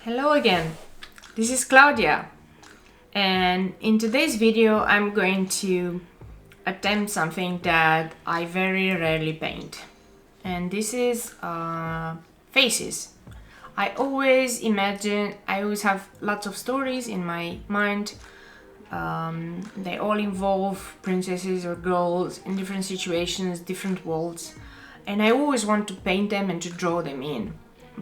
Hello again, this is Claudia, and in today's video I'm going to attempt something that I very rarely paint, and this is faces. I always have lots of stories in my mind. They all involve princesses or girls in different situations, different worlds, and I always want to paint them and to draw them in.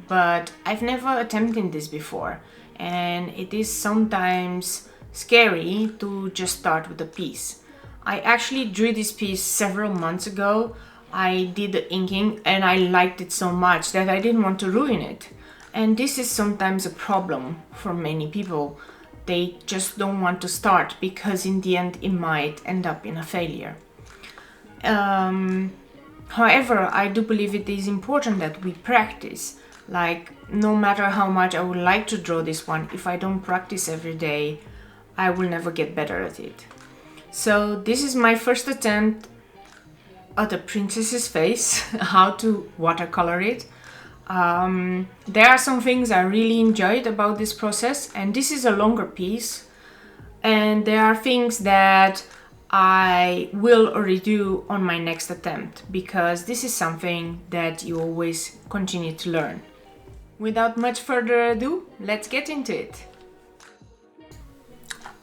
But I've never attempted this before, and it is sometimes scary to just start with a piece. I actually drew this piece several months ago. I did the inking and I liked it so much that I didn't want to ruin it. And this is sometimes a problem for many people. They just don't want to start because in the end it might end up in a failure. However, I do believe it is important that we practice. Like, no matter how much I would like to draw this one, if I don't practice every day, I will never get better at it. So this is my first attempt at a princess's face, how to watercolor it. There are some things I really enjoyed about this process, and this is a longer piece. And there are things that I will redo on my next attempt, because this is something that you always continue to learn. Without much further ado, let's get into it.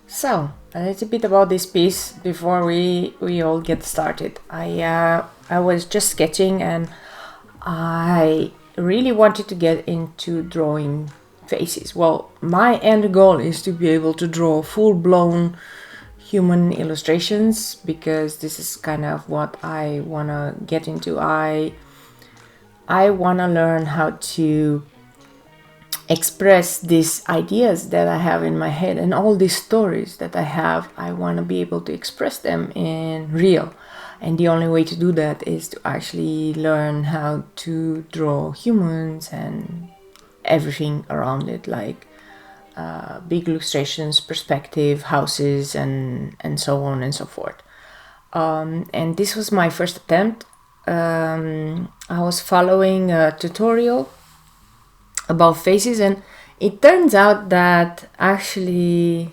So, a little bit about this piece before we all get started. I was just sketching and I really wanted to get into drawing faces. Well, my end goal is to be able to draw full-blown human illustrations, because this is kind of what I want to get into. I want to learn how to express these ideas that I have in my head and all these stories that I have. I want to be able to express them in real, and the only way to do that is to actually learn how to draw humans and everything around it, like big illustrations, perspective, houses, and so on and so forth. And this was my first attempt. I was following a tutorial about faces, and it turns out that actually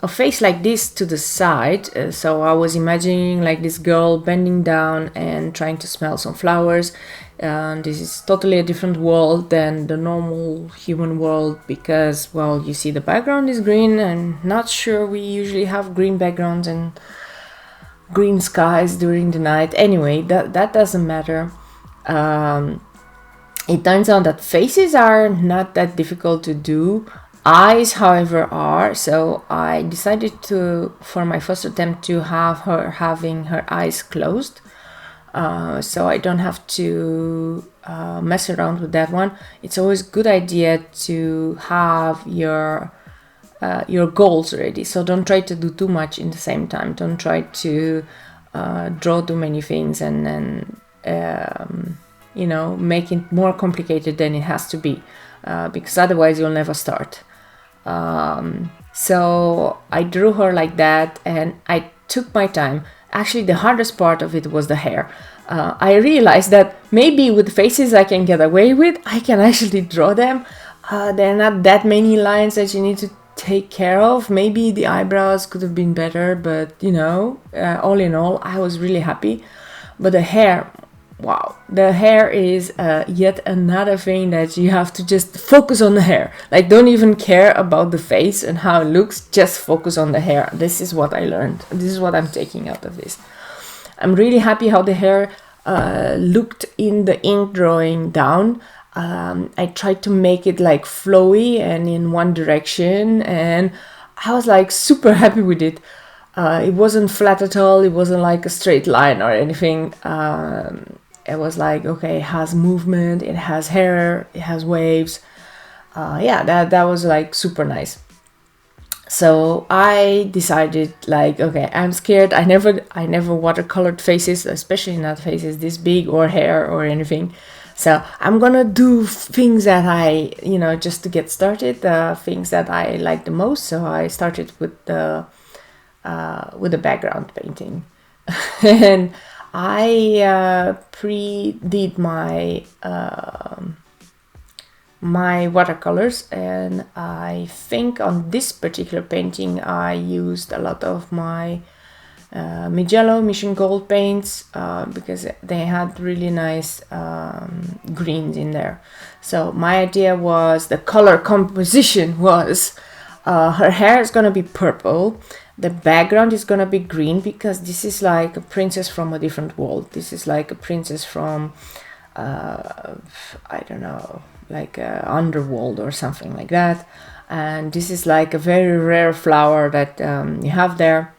a face like this to the side, so I was imagining like this girl bending down and trying to smell some flowers. This is totally a different world than the normal human world, because, well, you see the background is green, and not sure we usually have green backgrounds and green skies during the night. Anyway, that doesn't matter. It turns out that faces are not that difficult to do. Eyes, however, are. So I decided to, for my first attempt, to have her having her eyes closed. So I don't have to mess around with that one. It's always a good idea to have your goals ready. So don't try to do too much in the same time. Don't try to draw too many things and then make it more complicated than it has to be, because otherwise you'll never start. So I drew her like that, and I took my time. Actually, the hardest part of it was the hair. I realized that maybe with faces I can get away with. I can actually draw them. There are not that many lines that you need to take care of. Maybe the eyebrows could have been better, but all in all, I was really happy. But the hair, wow, the hair is yet another thing that you have to just focus on the hair. Like, don't even care about the face and how it looks, just focus on the hair. This is what I learned. This is what I'm taking out of this. I'm really happy how the hair looked in the ink drawing down. I tried to make it like flowy and in one direction, and I was like super happy with it. It wasn't flat at all. It wasn't like a straight line or anything. It was like, okay, it has movement, it has hair, it has waves. That was like super nice. So I decided, like, okay, I'm scared. I never watercolored faces, especially not faces this big, or hair or anything. So I'm gonna do things that I, just to get started, things that I like the most. So I started with the background painting. And I pre-did my my watercolors, and I think on this particular painting I used a lot of my Mijello Mission Gold paints because they had really nice greens in there. So my idea was, the color composition was, her hair is gonna be purple, the background is gonna be green, because this is like a princess from a different world. This is like a princess from I don't know, like underworld or something like that. And this is like a very rare flower that you have there.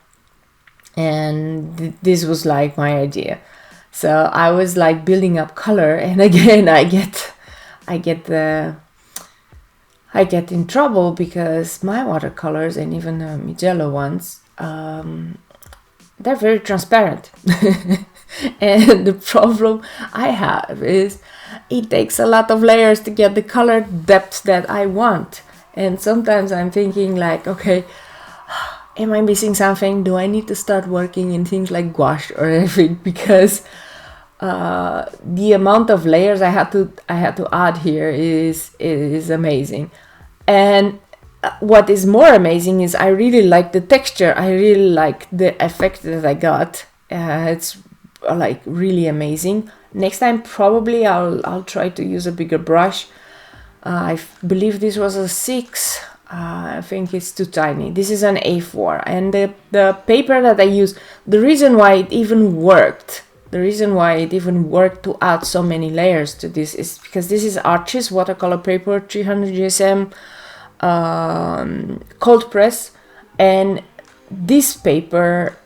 And this was like my idea. So I was like building up color, and again I get in trouble because my watercolors, and even the Mijello ones, they're very transparent. And the problem I have is it takes a lot of layers to get the color depth that I want. And sometimes I'm thinking like, okay, am I missing something? Do I need to start working in things like gouache or anything? Because the amount of layers I had to add here is amazing. And what is more amazing is I really like the texture. I really like the effect that I got. It's like really amazing. Next time probably I'll try to use a bigger brush. I believe this was a 6. I think it's too tiny. This is an A4, and the paper that I use, the reason why it even worked to add so many layers to this is because this is Archie's watercolor paper, 300 GSM, cold press. And this paper,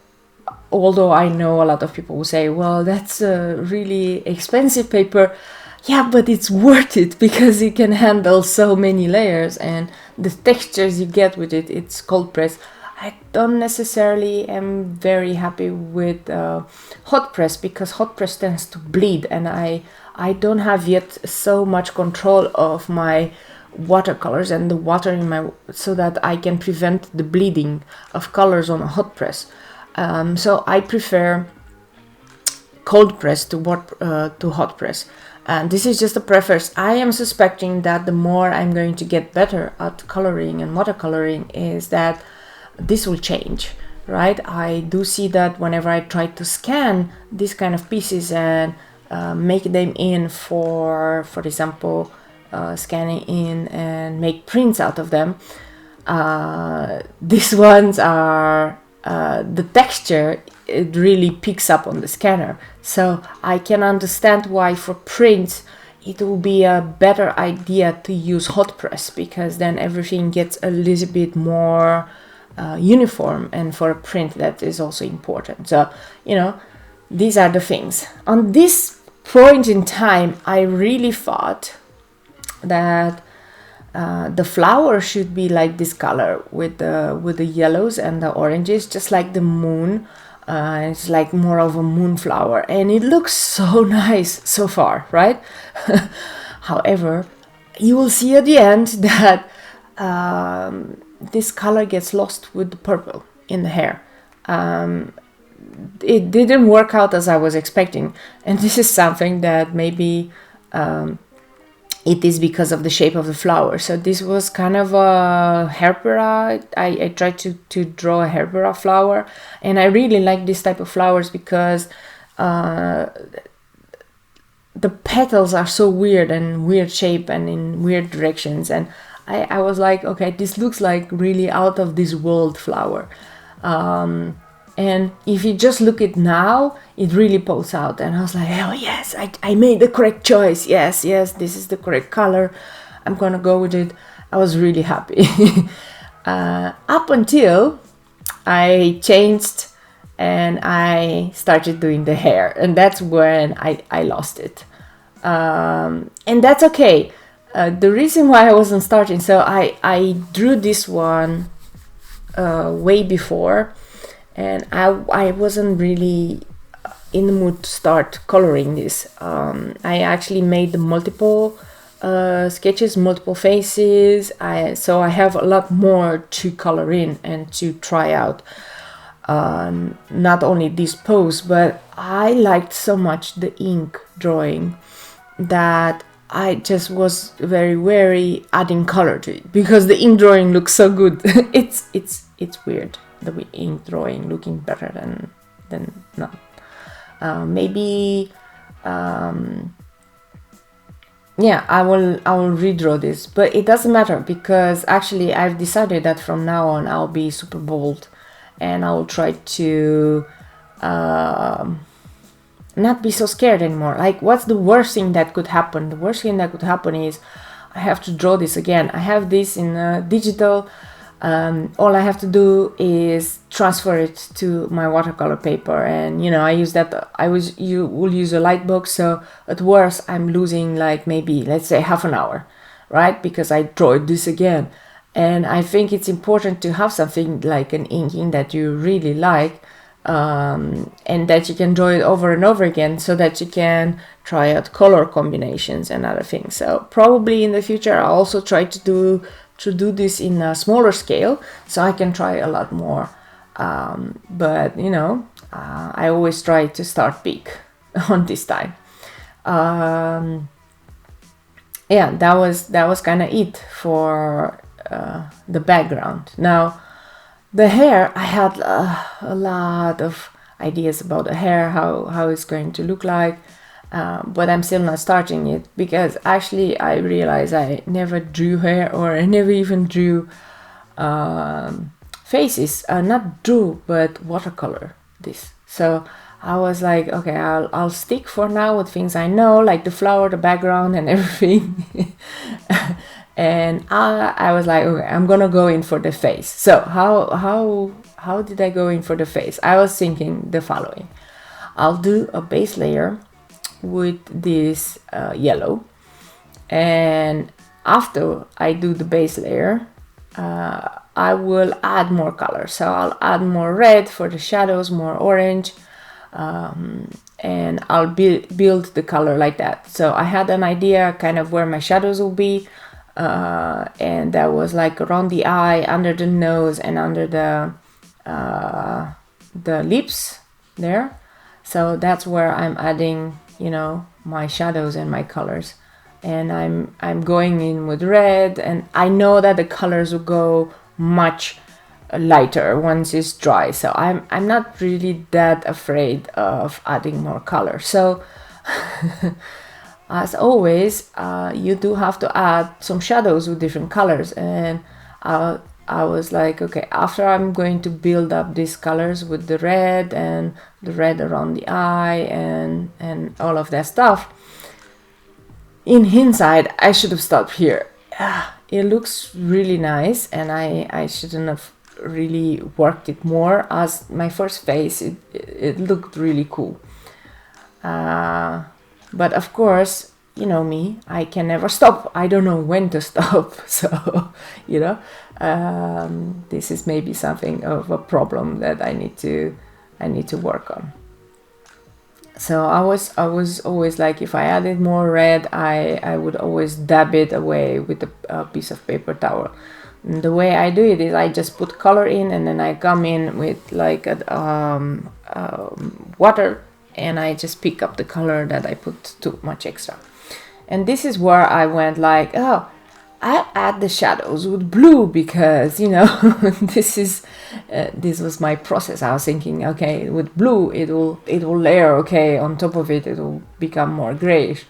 although I know a lot of people will say, well, that's a really expensive paper. Yeah, but it's worth it because it can handle so many layers, and the textures you get with it, it's cold press. I don't necessarily am very happy with hot press, because hot press tends to bleed, and I don't have yet so much control of my watercolors and the water in my, so that I can prevent the bleeding of colors on a hot press. So I prefer cold press to hot press. And this is just a preface. I am suspecting that the more I'm going to get better at coloring and watercoloring, is that this will change, right? I do see that whenever I try to scan these kind of pieces and make them in for example, scanning in and make prints out of them, these ones are the texture, it really picks up on the scanner. So I can understand why for prints it will be a better idea to use hot press, because then everything gets a little bit more uniform, and for a print that is also important. So, you know, these are the things. On this point in time, I really thought that the flower should be like this color with the yellows and the oranges, just like the moon. It's like more of a moon flower, and it looks so nice so far, right? However, you will see at the end that this color gets lost with the purple in the hair. It didn't work out as I was expecting, and this is something that maybe it is because of the shape of the flower. So this was kind of a gerbera. I tried to draw a gerbera flower, and I really like this type of flowers because the petals are so weird and weird shape and in weird directions, and I was like, okay, this looks like really out of this world flower. And if you just look at now, it really pops out, and I was like, oh yes, I made the correct choice. Yes, this is the correct color. I'm gonna go with it. I was really happy. Up until I changed and I started doing the hair, and that's when I lost it. And that's okay. The reason why I wasn't starting, so I drew this one way before, and I wasn't really in the mood to start coloring this. I actually made the multiple sketches, multiple faces, so I have a lot more to color in and to try out. Not only this pose, but I liked so much the ink drawing that I just was very wary adding color to it because the ink drawing looks so good. it's weird, the ink drawing looking better than not. Maybe yeah, I will redraw this, but it doesn't matter because actually I've decided that from now on I'll be super bold, and I'll try to not be so scared anymore. Like, what's the worst thing that could happen? The worst thing that could happen is I have to draw this again. I have this in digital. All I have to do is transfer it to my watercolor paper, and you know, I use that. You will use a light box, so at worst I'm losing like maybe, let's say, half an hour, right? Because I draw this again. And I think it's important to have something like an inking that you really like, and that you can draw it over and over again, so that you can try out color combinations and other things. So probably in the future I'll also try to do this in a smaller scale, so I can try a lot more. But you know, I always try to start big on this time. Yeah, that was kind of it for the background. Now the hair, I had a lot of ideas about the hair, how it's going to look like, but I'm still not starting it because actually I realized I never drew hair, or I never even drew faces. Not drew, but watercolor this. So I was like, okay, I'll stick for now with things I know, like the flower, the background, and everything. And I was like, okay, I'm gonna go in for the face. So how did I go in for the face? I was thinking the following: I'll do a base layer with this yellow, and after I do the base layer, I will add more color. So I'll add more red for the shadows, more orange, and I'll build the color like that. So I had an idea kind of where my shadows will be. And that was like around the eye, under the nose, and under the lips there. So that's where I'm adding, you know, my shadows and my colors. And I'm going in with red, and I know that the colors will go much lighter once it's dry. So I'm not really that afraid of adding more color. So as always, you do have to add some shadows with different colors, and I was like, okay, after I'm going to build up these colors with the red and the red around the eye and all of that stuff, in hindsight I should have stopped here. It looks really nice, and I shouldn't have really worked it more. As my first face, it looked really cool. But of course, you know me, I can never stop. I don't know when to stop. So, you know, this is maybe something of a problem that I need to work on. So I was always like, if I added more red, I would always dab it away with a piece of paper towel. And the way I do it is I just put color in, and then I come in with like water, and I just pick up the color that I put too much extra. And this is where I went like, oh, I add the shadows with blue because, you know, this was my process. I was thinking, okay, with blue it will layer, okay, on top of it will become more grayish.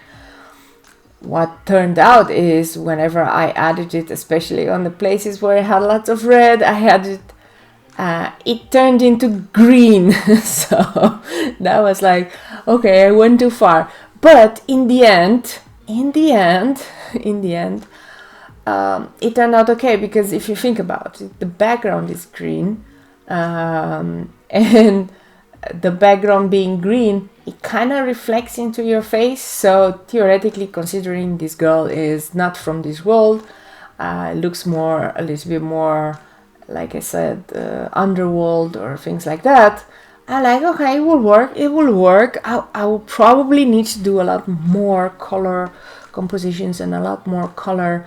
What turned out is whenever I added it, especially on the places where I had lots of red, I had it turned into green. So that was like, okay, I went too far. But in the end, it turned out okay, because if you think about it, the background is green, and the background being green, it kind of reflects into your face. So theoretically, considering this girl is not from this world, looks a little bit more, like I said, underworld or things like that. I like, okay, it will work. I will probably need to do a lot more color compositions and a lot more color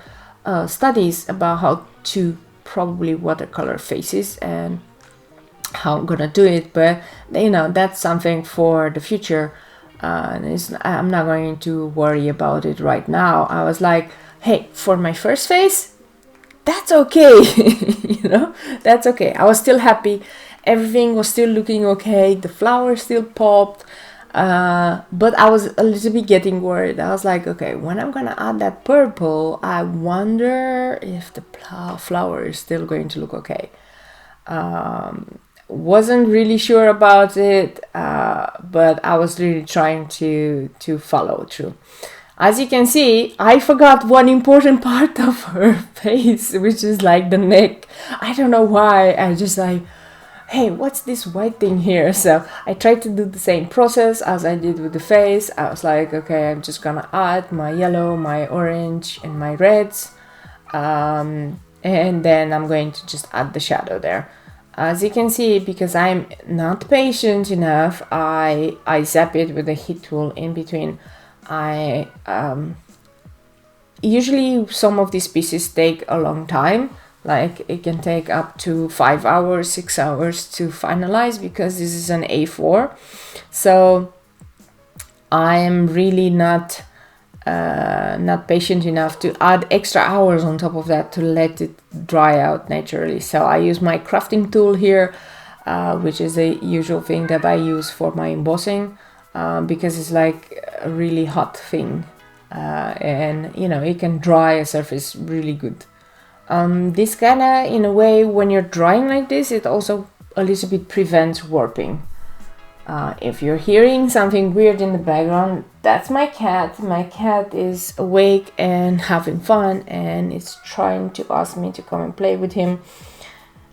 studies about how to probably watercolor faces and how I'm gonna do it. But you know, that's something for the future. and I'm not going to worry about it right now. I was like, hey, for my first face, that's okay. You know, that's okay. I was still happy. Everything was still looking okay. The flowers still popped. But I was a little bit getting worried. I was like, okay, when I'm gonna add that purple, I wonder if the flower is still going to look okay. Wasn't really sure about it, but I was really trying to follow through. As you can see, I forgot one important part of her face, which is like the neck. I don't know why. I just like, hey, what's this white thing here? So I tried to do the same process as I did with the face. I was like, okay, I'm just gonna add my yellow, my orange, and my reds. And then I'm going to just add the shadow there. As you can see, because I'm not patient enough, I zap it with a heat tool in between. Usually some of these pieces take a long time. Like it can take up to 5 hours, 6 hours to finalize because this is an A4. So I'm really not patient enough to add extra hours on top of that to let it dry out naturally. So I use my crafting tool here, which is a usual thing that I use for my embossing, because it's like a really hot thing, and you know, it can dry a surface really good. This kind of, in a way, when you're drawing like this, it also a little bit prevents warping. If you're hearing something weird in the background, that's my cat. My cat is awake and having fun, and it's trying to ask me to come and play with him.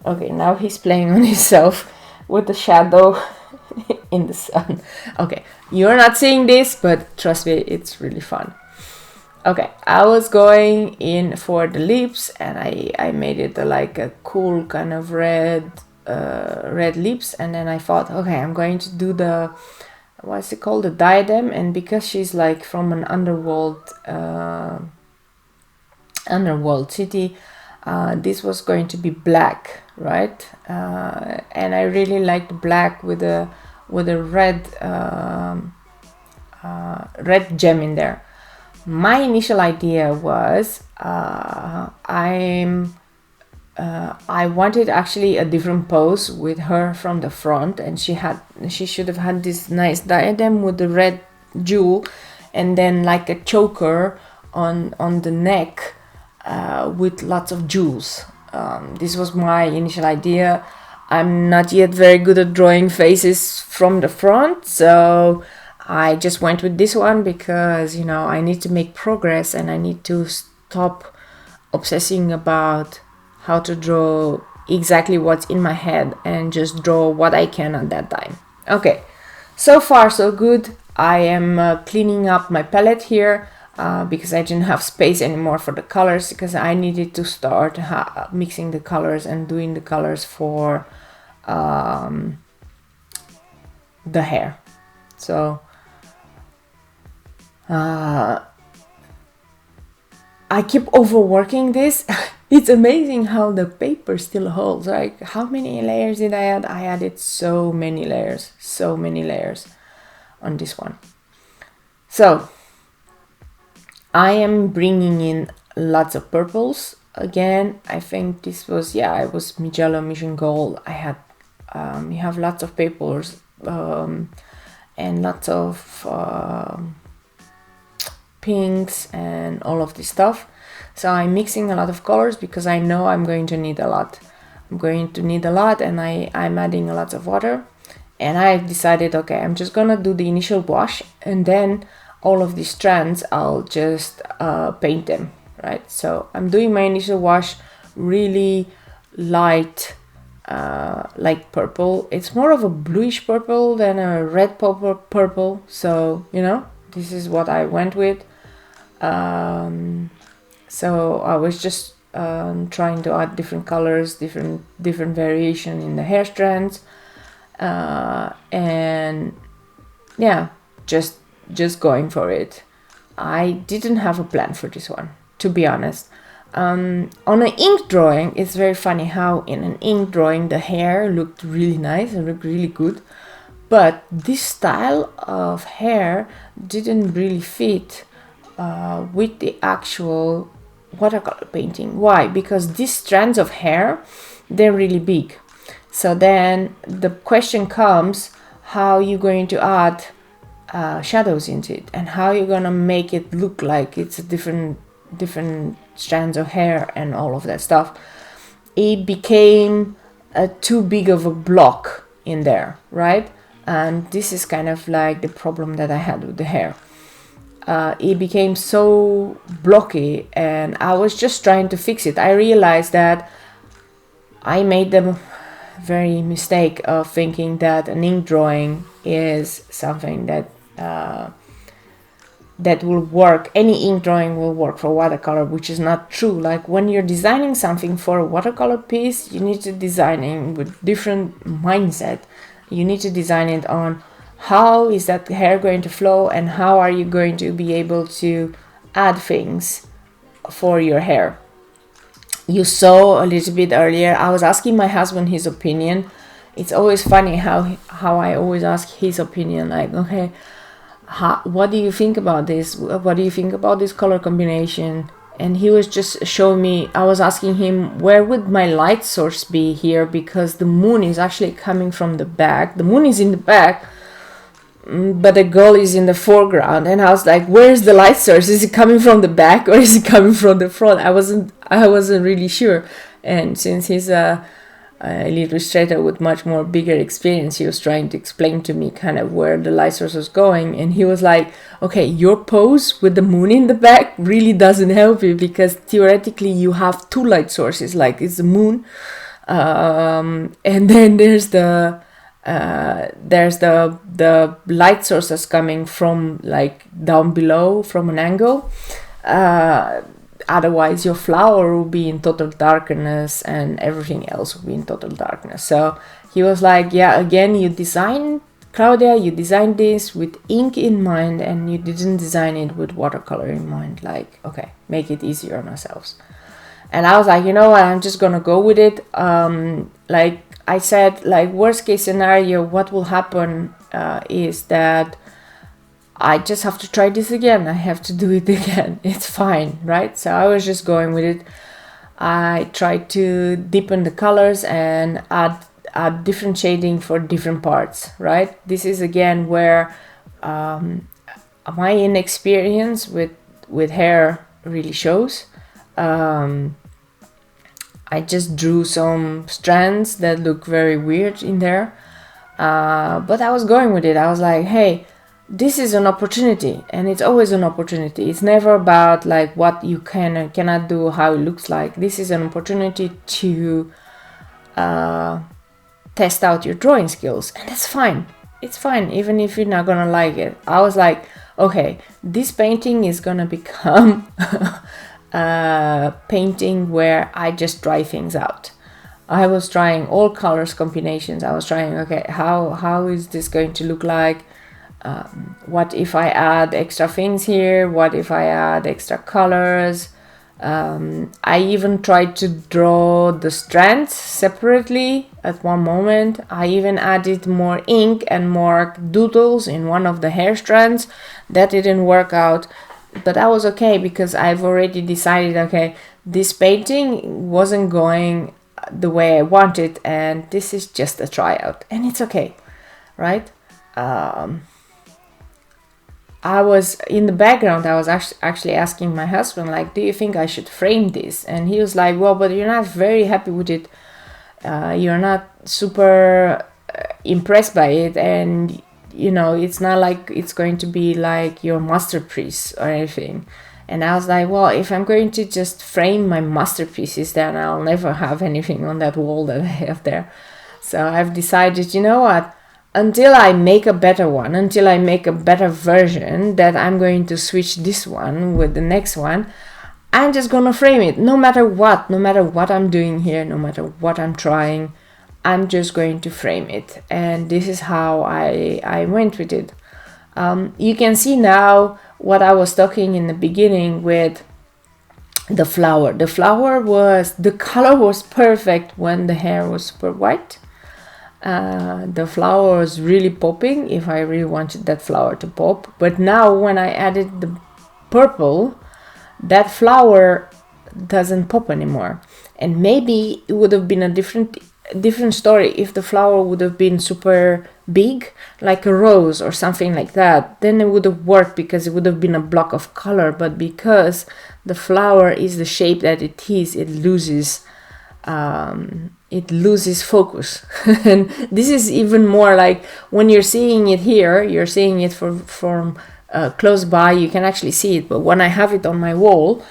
Okay, now he's playing on himself with the shadow in the sun. Okay, you're not seeing this, but trust me, it's really fun. Okay, I was going in for the lips, and I made it like a cool kind of red lips, and then I thought, okay, I'm going to do the, what's it called, the diadem, and because she's like from an underworld city, this was going to be black, right? And I really liked black with a red red gem in there. My initial idea was I wanted actually a different pose with her from the front, and she should have had this nice diadem with the red jewel, and then like a choker on the neck with lots of jewels. This was my initial idea. I'm not yet very good at drawing faces from the front, so I just went with this one because, you know, I need to make progress and I need to stop obsessing about how to draw exactly what's in my head and just draw what I can at that time. Okay, so far so good. I am cleaning up my palette here because I didn't have space anymore for the colors, because I needed to start mixing the colors and doing the colors for the hair. So I keep overworking this. It's amazing how the paper still holds. Like, how many layers did I add? I added so many layers on this one. So I am bringing in lots of purples again. I think this was, it was Mijello Mission Gold. I had you have lots of papers and lots of pinks and all of this stuff. So I'm mixing a lot of colors because I know I'm going to need a lot. And I'm adding a lot of water. And I decided, okay, I'm just gonna do the initial wash, and then all of these strands, I'll just paint them, right? So I'm doing my initial wash really light, like purple. It's more of a bluish purple than a red purple. So, you know, this is what I went with. So I was just trying to add different colors, different variation in the hair strands, and yeah, just going for it. I didn't have a plan for this one, to be honest. On an ink drawing, it's very funny how in an ink drawing the hair looked really nice and looked really good, but this style of hair didn't really fit with the actual watercolor painting. Why? Because these strands of hair, they're really big. So then the question comes, how are you going to add shadows into it, and how you're gonna make it look like it's a different strands of hair and all of that stuff. It became too big of a block in there, right? And this is kind of like the problem that I had with the hair. It became so blocky, and I was just trying to fix it. I realized that I made the very mistake of thinking that an ink drawing is something that that will work. Any ink drawing will work for watercolor, which is not true. Like when you're designing something for a watercolor piece, you need to design it with different mindset. You need to design it on how is that hair going to flow, and how are you going to be able to add things for your hair. You saw a little bit earlier, I was asking my husband his opinion. It's always funny how I always ask his opinion, like, okay, what do you think about this? What do you think about this color combination? And he was just showing me, I was asking him, where would my light source be here? Because the moon is actually coming from the back. The moon is in the back, but the girl is in the foreground. And I was like, where's the light source? Is it coming from the back or is it coming from the front? I wasn't really sure. And since he's a illustrator with much more bigger experience, he was trying to explain to me kind of where the light source was going. And he was like, okay, your pose with the moon in the back really doesn't help you, because theoretically you have two light sources, like it's the moon, and then there's the light sources coming from like down below from an angle. Otherwise your flower will be in total darkness and everything else will be in total darkness. So he was like, yeah, again, Claudia, you designed this with ink in mind and you didn't design it with watercolor in mind. Like, okay, make it easier on ourselves. And I was like, you know what, I'm just gonna go with it. Like I said, like worst case scenario, what will happen is that I just have to try this again. I have to do it again. It's fine, right? So I was just going with it. I tried to deepen the colors and add different shading for different parts, right? This is again where my inexperience with hair really shows. I just drew some strands that look very weird in there, but I was going with it. I was like, hey, this is an opportunity, and it's always an opportunity. It's never about like what you can and cannot do, how it looks like. This is an opportunity to test out your drawing skills, and that's fine. It's fine, even if you're not gonna like it. I was like, okay, this painting is gonna become a painting where I just try things out. I was trying all colors combinations. I was trying, okay, how is this going to look like? What if I add extra things here? What if I add extra colors? I even tried to draw the strands separately at one moment. I even added more ink and more doodles in one of the hair strands. That didn't work out, but that was okay because I've already decided, okay, this painting wasn't going the way I wanted, and this is just a tryout, and it's okay, right? I was in the background, I was actually asking my husband, like, do you think I should frame this? And he was like, well, but you're not very happy with it. You're not super impressed by it. And, you know, it's not like it's going to be like your masterpiece or anything. And I was like, well, if I'm going to just frame my masterpieces, then I'll never have anything on that wall that I have there. So I've decided, you know what? Until I make a better one, until I make a better version, that I'm going to switch this one with the next one, I'm just gonna frame it. No matter what I'm doing here, no matter what I'm trying, I'm just going to frame it. And this is how I went with it. You can see now what I was talking in the beginning with the flower. The color was perfect when the hair was super white. the flower was really popping if I really wanted that flower to pop. But now when I added the purple, that flower doesn't pop anymore. And maybe it would have been a different story if the flower would have been super big, like a rose or something like that. Then it would have worked because it would have been a block of color. But because the flower is the shape that it is, it loses focus. And this is even more like when you're seeing it here, you're seeing it from close by, you can actually see it. But when I have it on my wall,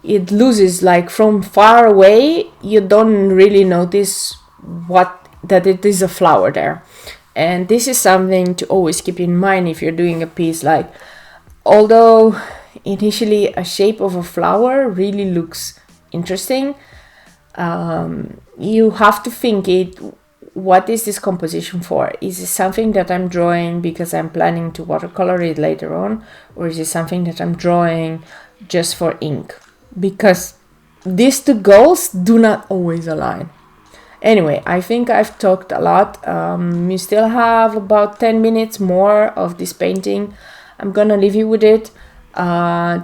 it loses, like from far away, you don't really notice that it is a flower there. And this is something to always keep in mind if you're doing a piece. Like, although initially a shape of a flower really looks interesting, you have to think it, what is this composition for? Is it something that I'm drawing because I'm planning to watercolor it later on, or is it something that I'm drawing just for ink? Because these two goals do not always align. Anyway, I think I've talked a lot. We still have about 10 minutes more of this painting. I'm gonna leave you with it.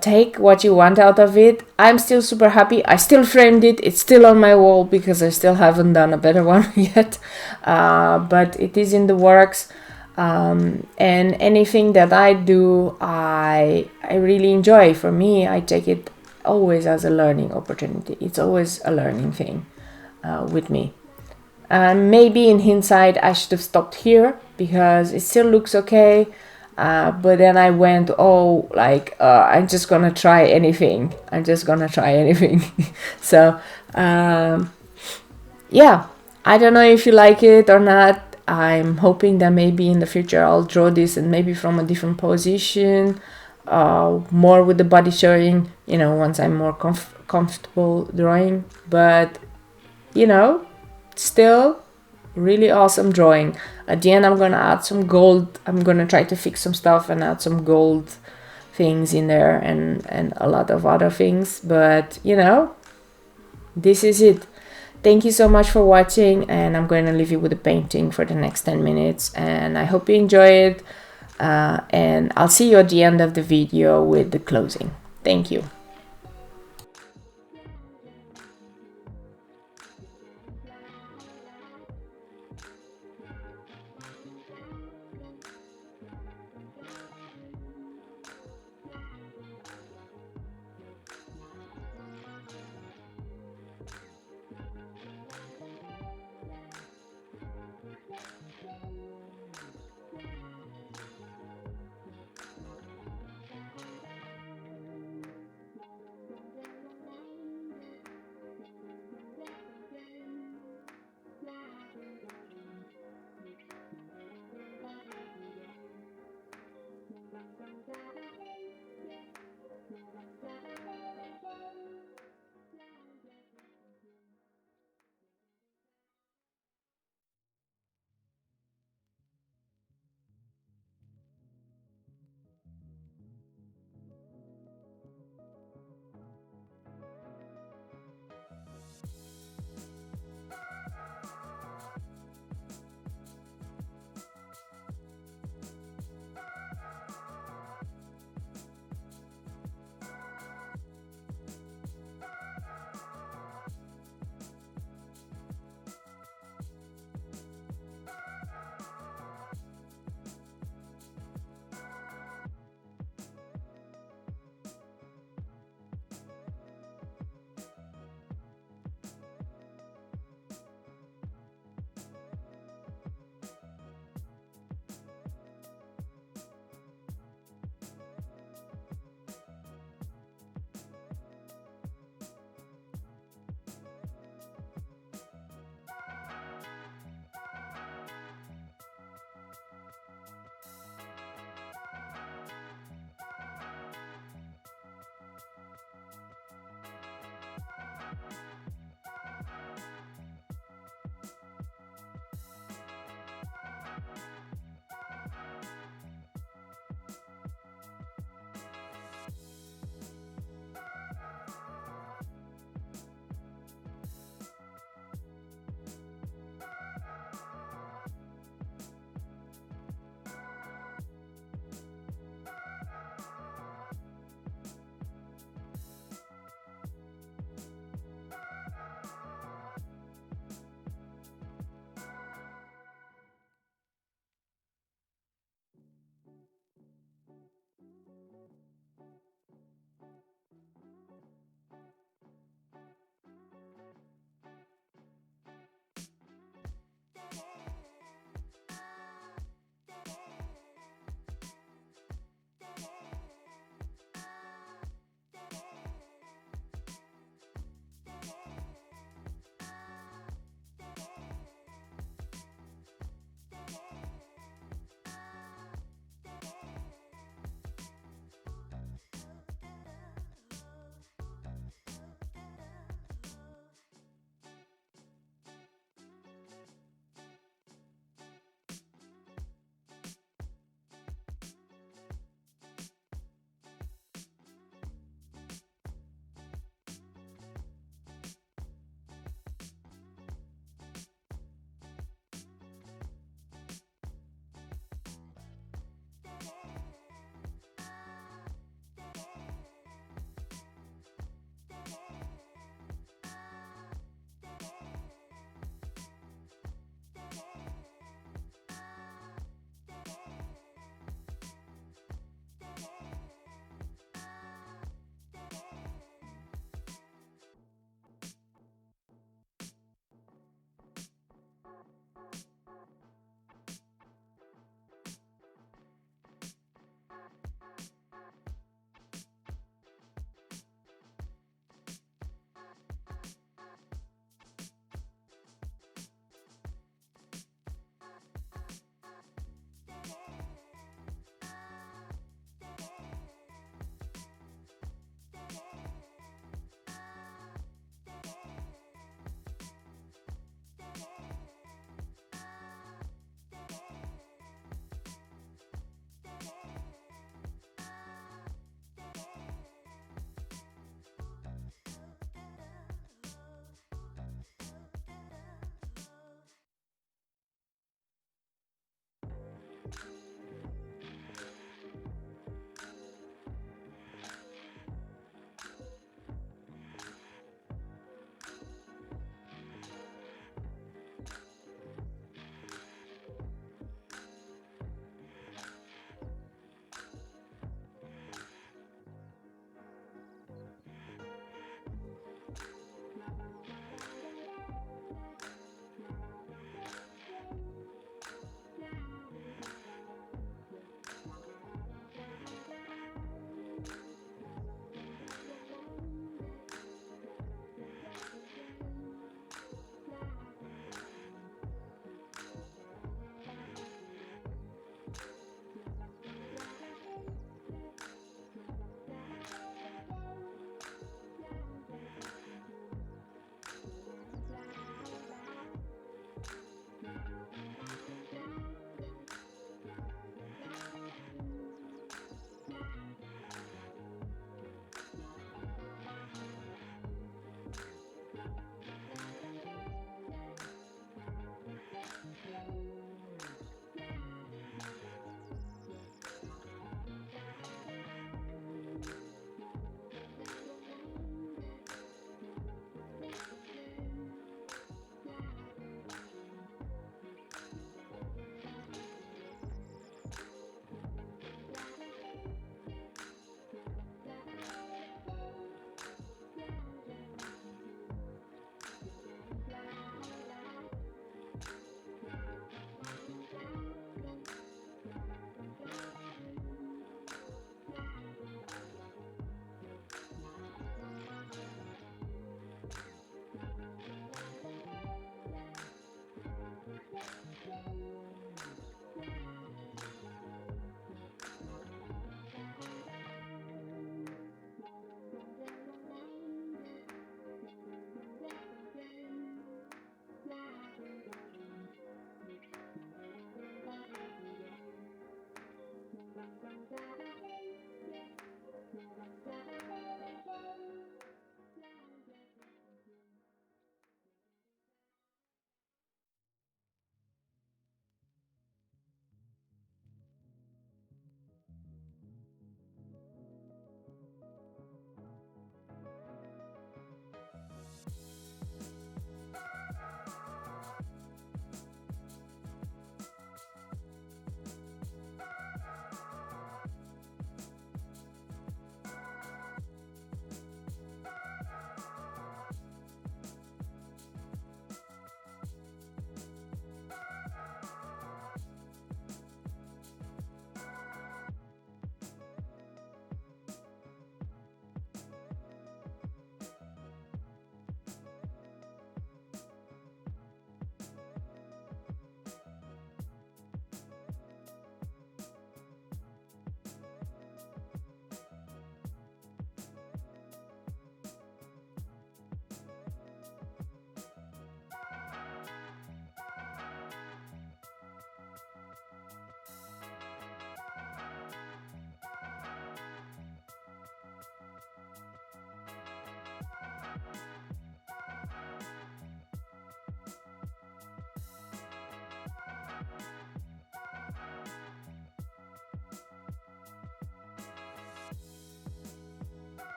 Take what you want out of it. I'm still super happy. I still framed it. It's still on my wall because I still haven't done a better one yet. But it is in the works. And anything that I do, I really enjoy. For me, I take it always as a learning opportunity. It's always a learning thing with me. Maybe in hindsight I should have stopped here because it still looks okay, but then I went, I'm just gonna try anything. So yeah, I don't know if you like it or not. I'm hoping that maybe in the future I'll draw this, and maybe from a different position, more with the body showing, once I'm more comfortable drawing. But still really awesome drawing. At the end I'm gonna add some gold. I'm gonna try to fix some stuff and add some gold things in there, and a lot of other things. But this is it. Thank you so much for watching, and I'm going to leave you with the painting for the next 10 minutes, and I hope you enjoy it, and I'll see you at the end of the video with the closing. Thank you.